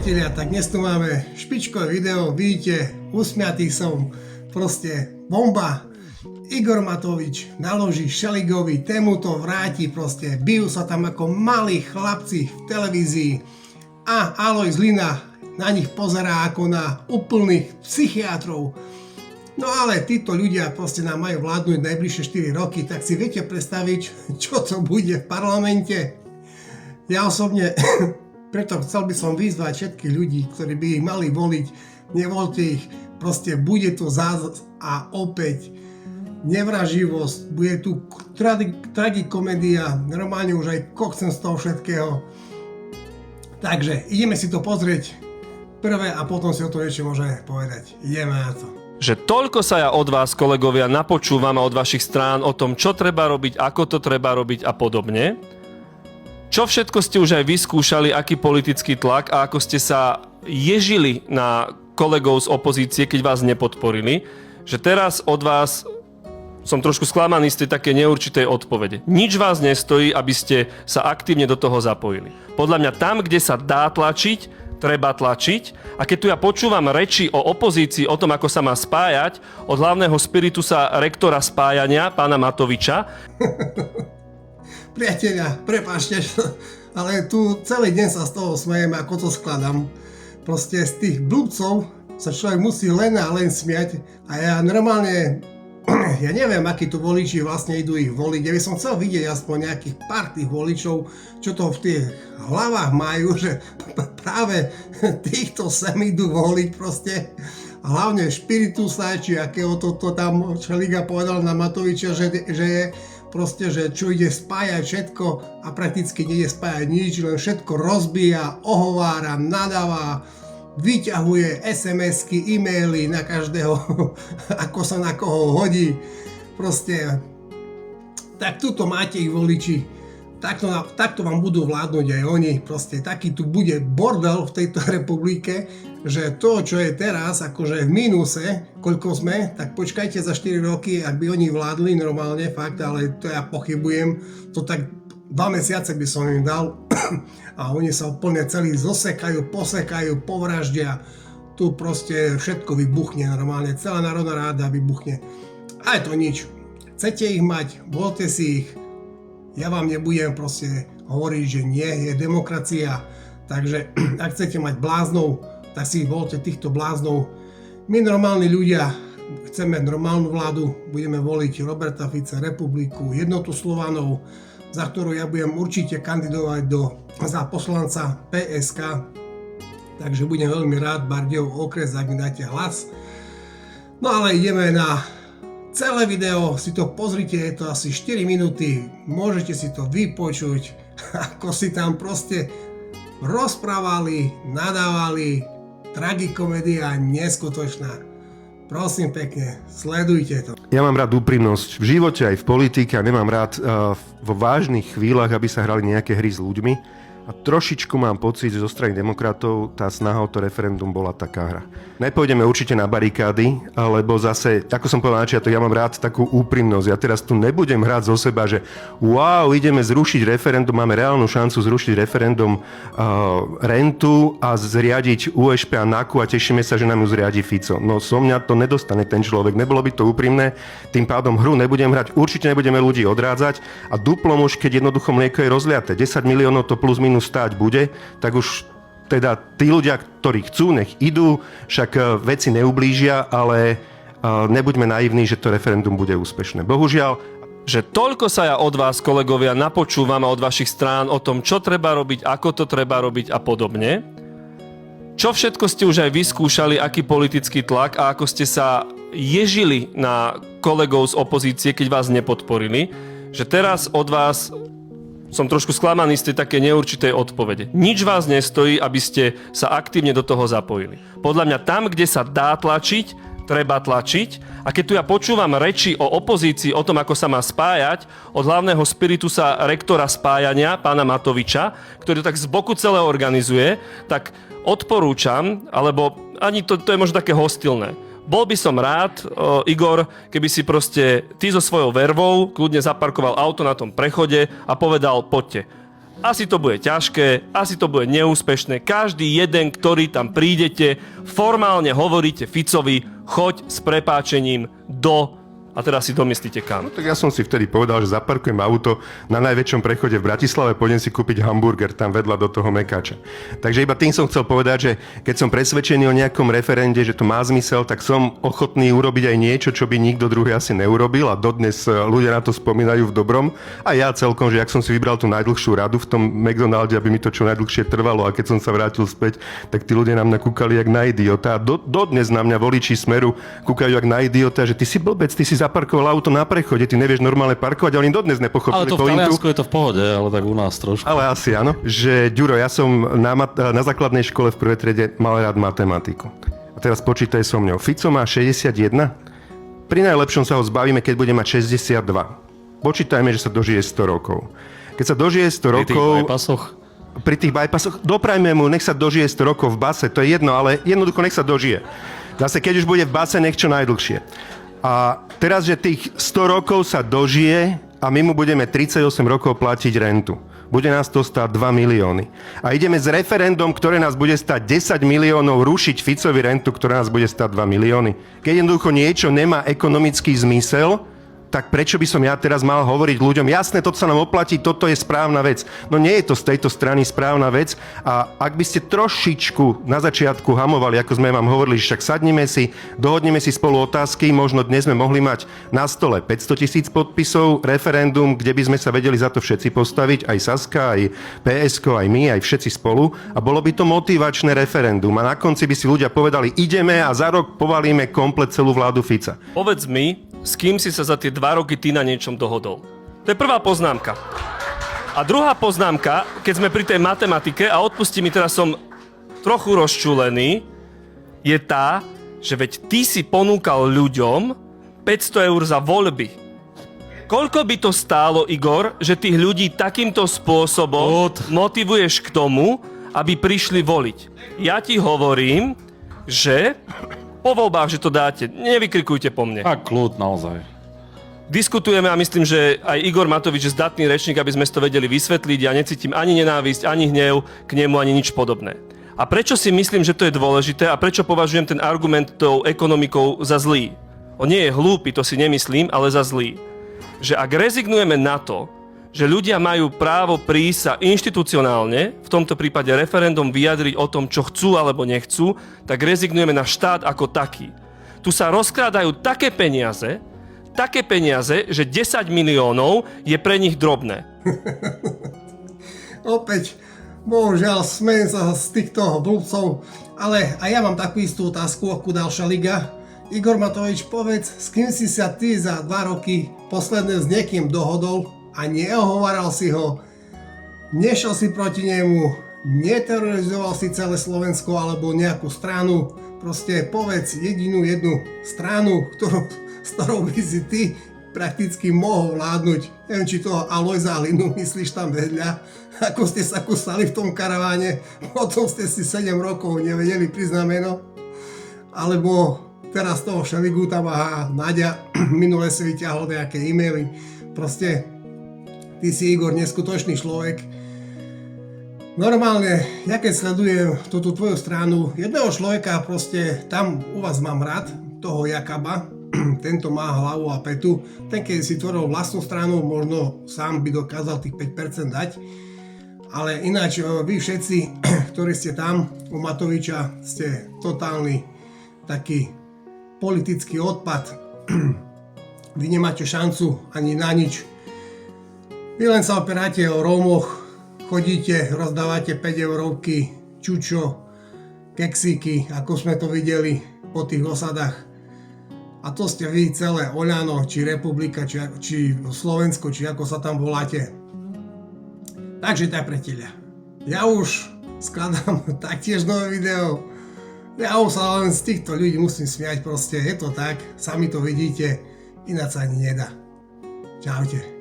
priatelia, tak dnes tu máme špičkové video, vidíte, usmiatý som, proste bomba. Igor Matovič naloží Šeligovi, tému to vráti, proste bijú sa tam ako malí chlapci v televízii a Alojz Hlina na nich pozerá ako na úplných psychiatrov. No ale títo ľudia proste nám majú vládnuť najbližšie 4 roky, tak si viete predstaviť, čo to bude v parlamente. Ja osobne preto chcel by som vyzvať všetkých ľudí, ktorí by ich mali voliť, nevolte ich, proste bude tu a opäť nevraživosť, bude tu tragikomédia, normálne už aj kokcem z toho všetkého. Takže ideme si to pozrieť prvé a potom si o to niečo môžeme povedať. Ideme na to. Že toľko sa ja od vás, kolegovia, napočúvam a od vašich strán o tom, čo treba robiť, ako to treba robiť a podobne. Čo všetko ste už aj vyskúšali, aký politický tlak a ako ste sa ježili na kolegov z opozície, keď vás nepodporili, že teraz od vás som trošku sklamaný z tej také neurčitej odpovede. Nič vás nestojí, aby ste sa aktívne do toho zapojili. Podľa mňa tam, kde sa dá tlačiť, treba tlačiť. A keď tu ja počúvam reči o opozícii, o tom, ako sa má spájať, od hlavného spiritusa rektora spájania, pána Matoviča, Priatelia, prepáčte, ale tu celý deň sa z toho smejem, ako to skladám. Proste z tých blbcov sa človek musí len a len smiať a ja normálne, ja neviem, akí tu voliči vlastne idú ich voliť. Ja by som chcel vidieť aspoň nejakých pár tých voličov, čo to v tých hlavách majú, že práve týchto sem idú voliť proste. A hlavne Špiritusa, či akého to tam Šeliga povedal na Matoviča, že je proste, že čo ide spájať všetko a prakticky nejde spájať nič, len všetko rozbíja, ohovára, nadáva, vyťahuje SMS-ky, e-maily na každého, ako sa na koho hodí. Proste, tak tuto máte ich voliči. Takto vám budú vládnuť aj oni. Proste taký tu bude bordel v tejto republike, že to, čo je teraz, akože v mínuse, koľko sme, tak počkajte za 4 roky, ak by oni vládli normálne, fakt, ale to ja pochybujem, to tak 2 mesiace by som im dal a oni sa úplne celí zosekajú, posekajú, povraždia, tu proste všetko vybuchne normálne, celá národná ráda vybuchne. A je to nič. Chcete ich mať, voľte si ich, ja vám nebudem proste hovoriť, že nie, je demokracia, takže ak chcete mať bláznov, tak si voľte týchto bláznov. My normálni ľudia chceme normálnu vládu, budeme voliť Roberta Fica, Republiku, Jednotu Slovanov, za ktorú ja budem určite kandidovať za poslanca PSK, takže budem veľmi rád, Bardejov okres, ak mi dáte hlas. No ale ideme na celé video, si to pozrite, je to asi 4 minúty, môžete si to vypočuť, ako si tam proste rozprávali, nadávali, tragikomédia neskutočná. Prosím pekne, sledujte to. Ja mám rád úprimnosť v živote aj v politike a nemám rád vo vážnych chvíľach, aby sa hrali nejaké hry s ľuďmi. A trošičku mám pocit, že zo strany demokratov tá snaha o to referendum bola taká hra. Nepôjdeme určite na barikády, lebo zase, ako som povedal na začiatok, ja mám rád takú úprimnosť. Ja teraz tu nebudem hrať zo seba, že wow, ideme zrušiť referendum, máme reálnu šancu zrušiť referendum rentu a zriadiť USP a NAKU a tešíme sa, že nám ju zriadi Fico. No so mňa to nedostane ten človek, nebolo by to úprimné, tým pádom hru nebudem hrať, určite nebudeme ľudí odrádzať a duplom už, keď jednoducho mlieko je rozliaté, 10 miliónov to plus minus stáť bude, tak už teda tí ľudia, ktorí chcú, nech idú, však veci neublížia, ale nebuďme naivní, že to referendum bude úspešné. Bohužiaľ, že toľko sa ja od vás, kolegovia, napočúvam a od vašich strán o tom, čo treba robiť, ako to treba robiť a podobne. Čo všetko ste už aj vyskúšali, aký politický tlak a ako ste sa ježili na kolegov z opozície, keď vás nepodporili, že teraz od vás som trošku sklamaný z tej také neurčitej odpovede. Nič vás nestojí, aby ste sa aktívne do toho zapojili. Podľa mňa tam, kde sa dá tlačiť, treba tlačiť. A keď tu ja počúvam reči o opozícii, o tom, ako sa má spájať, od hlavného spiritusa rektora spájania, pána Matoviča, ktorý to tak z boku celé organizuje, tak odporúčam, alebo ani to je možno také hostilné. Bol by som rád, Igor, keby si proste ty so svojou vervou kľudne zaparkoval auto na tom prechode a povedal, poďte. Asi to bude ťažké, asi to bude neúspešné. Každý jeden, ktorý tam prídete, formálne hovoríte Ficovi, choď s prepáčením do... A teraz si domyslíte kam. No tak ja som si vtedy povedal, že zaparkujem auto na najväčšom prechode v Bratislave, pôjdem si kúpiť hamburger tam vedľa do toho Mekáča. Takže iba tým som chcel povedať, že keď som presvedčený o nejakom referende, že to má zmysel, tak som ochotný urobiť aj niečo, čo by nikto druhý asi neurobil a dodnes ľudia na to spomínajú v dobrom. A ja celkom, že ak som si vybral tú najdlhšiu radu v tom McDonalde, aby mi to čo najdlhšie trvalo a keď som sa vrátil späť, tak tí ľudia na mňa kúkali jak na idiota. A dodnes na mňa voliči Smeru kúkajú jak na idiota, že ty si blbec, ty si zaparkoval auto na prechode, ty nevieš normálne parkovať, a oni dodnes nepochopili Ale to v Taliansku je to v pohode, ale tak u nás trošku. Ale asi áno. Že, Ďuro, ja som na základnej škole v prvej triede mal rád matematiku. A teraz počítaj so mňou. Fico má 61. Pri najlepšom sa ho zbavíme, keď bude mať 62. Počítajme, že sa dožije 100 rokov. Keď sa dožije 100 rokov... Pri tých bypassoch doprajme mu, nech sa dožije 100 rokov v base, to je jedno, ale jednoducho nech sa dožije. Zase, keď už bude v base, nech čo najdlhšie. A teraz, že tých 100 rokov sa dožije a my mu budeme 38 rokov platiť rentu. Bude nás to stáť 2 milióny. A ideme s referendum, ktoré nás bude stáť 10 miliónov, rušiť Ficovi rentu, ktorá nás bude stáť 2 milióny. Keď jednoducho niečo nemá ekonomický zmysel, tak prečo by som ja teraz mal hovoriť ľuďom, jasné, toto sa nám oplatí, toto je správna vec. No nie je to z tejto strany správna vec a ak by ste trošičku na začiatku hamovali, ako sme vám hovorili, však sadnime si, dohodneme si spolu otázky, možno dnes sme mohli mať na stole 500 000 podpisov, referendum, kde by sme sa vedeli za to všetci postaviť, aj Saska, aj PSK, aj my, aj všetci spolu a bolo by to motivačné referendum a na konci by si ľudia povedali, ideme a za rok povalíme komplet celú vládu Fica. Povedz mi, s kým si sa za tie 2 roky ty na niečom dohodol. To je prvá poznámka. A druhá poznámka, keď sme pri tej matematike, a odpusti mi, teraz som trochu rozčúlený, je tá, že veď ty si ponúkal ľuďom 500 eur za voľby. Koľko by to stálo, Igor, že tých ľudí takýmto spôsobom motivuješ k tomu, aby prišli voliť? Ja ti hovorím, že... Po voľbách, že to dáte. Nevykrikujte po mne. Tak kľud, naozaj. Diskutujeme a myslím, že aj Igor Matovič je zdatný rečník, aby sme to vedeli vysvetliť. Ja necítim ani nenávisť, ani hnev k nemu, ani nič podobné. A prečo si myslím, že to je dôležité a prečo považujem ten argument tou ekonomikou za zlý? On nie je hlúpy, to si nemyslím, ale za zlý. Že ak rezignujeme na to, že ľudia majú právo prísť sa inštitucionálne, v tomto prípade referendum vyjadriť o tom, čo chcú alebo nechcú, tak rezignujeme na štát ako taký. Tu sa rozkrádajú také peniaze, že 10 miliónov je pre nich drobné. Opäť, bohužiaľ, smejem sa z týchto blbcov, ale aj ja mám takú istú otázku, ako ďalšia liga. Igor Matovič, povedz, s kým si sa ty za 2 roky posledné s niekým dohodol, a neohovaral si ho, nešiel si proti nemu, neterorizoval si celé Slovensko alebo nejakú stranu, proste povedz jednu stranu, s ktorou by si ty prakticky mohol vládnuť. Neviem, či toho Alojza Linu myslíš tam vedľa, ako ste sa kusali v tom karaváne, potom ste si 7 rokov nevedeli priznať meno, alebo teraz toho Šeligu tam aha, Naďa minule si vyťahol nejaké e-maily, proste ty si, Igor, neskutočný človek. Normálne, ja keď sledujem túto tvoju stranu, jedného človeka proste, tam u vás mám rád, toho Jakaba, tento má hlavu a petu, ten keď si tvoril vlastnú stranu, možno sám by dokázal tých 5% dať, ale ináč vy všetci, ktorí ste tam u Matoviča, ste totálny taký politický odpad, vy nemáte šancu ani na nič. Vy len sa operáte o Rómoch, chodíte, rozdávate 5 eurovky, čučo, keksíky, ako sme to videli po tých osadách. A to ste vy celé Oľano, či Republika, či Slovensko, či ako sa tam voláte. Takže tak, priatelia. Ja už skladám taktiež nové video. Ja už sa len z týchto ľudí musím smiať, proste je to tak, sami to vidíte, ináč sa ani nedá. Čaute.